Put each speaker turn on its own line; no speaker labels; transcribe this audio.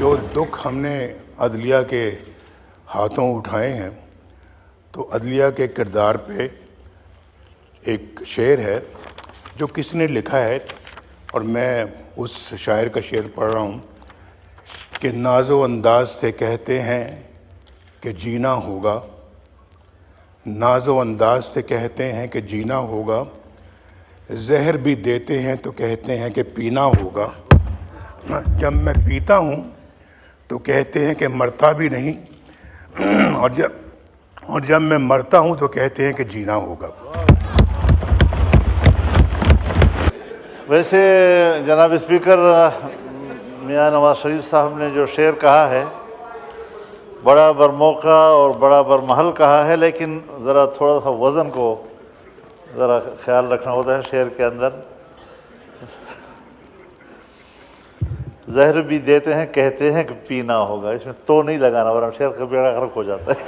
जो दुख हमने अदलिया के हाथों उठाए हैं, तो अदलिया के किरदार पे एक शेर है जो किसी ने लिखा है, और मैं उस शायर का शेर पढ़ रहा हूँ कि नाज़ो अंदाज से कहते हैं कि जीना होगा, नाज़ो अंदाज से कहते हैं कि जीना होगा, जहर भी देते हैं तो कहते हैं कि पीना होगा। जब मैं पीता हूँ तो कहते हैं कि मरता भी नहीं, और जब मैं मरता हूँ तो कहते हैं कि जीना होगा।
वैसे जनाब स्पीकर मियां नवाज शरीफ साहब ने जो शेर कहा है बड़ा बरमौका और बड़ा बरमहल कहा है, लेकिन ज़रा थोड़ा सा वज़न को ज़रा ख्याल रखना होता है शेर के अंदर। जहर भी देते हैं कहते हैं कि पीना होगा, इसमें तो नहीं लगाना वरना शेर का बेड़ा गर्क हो जाता है।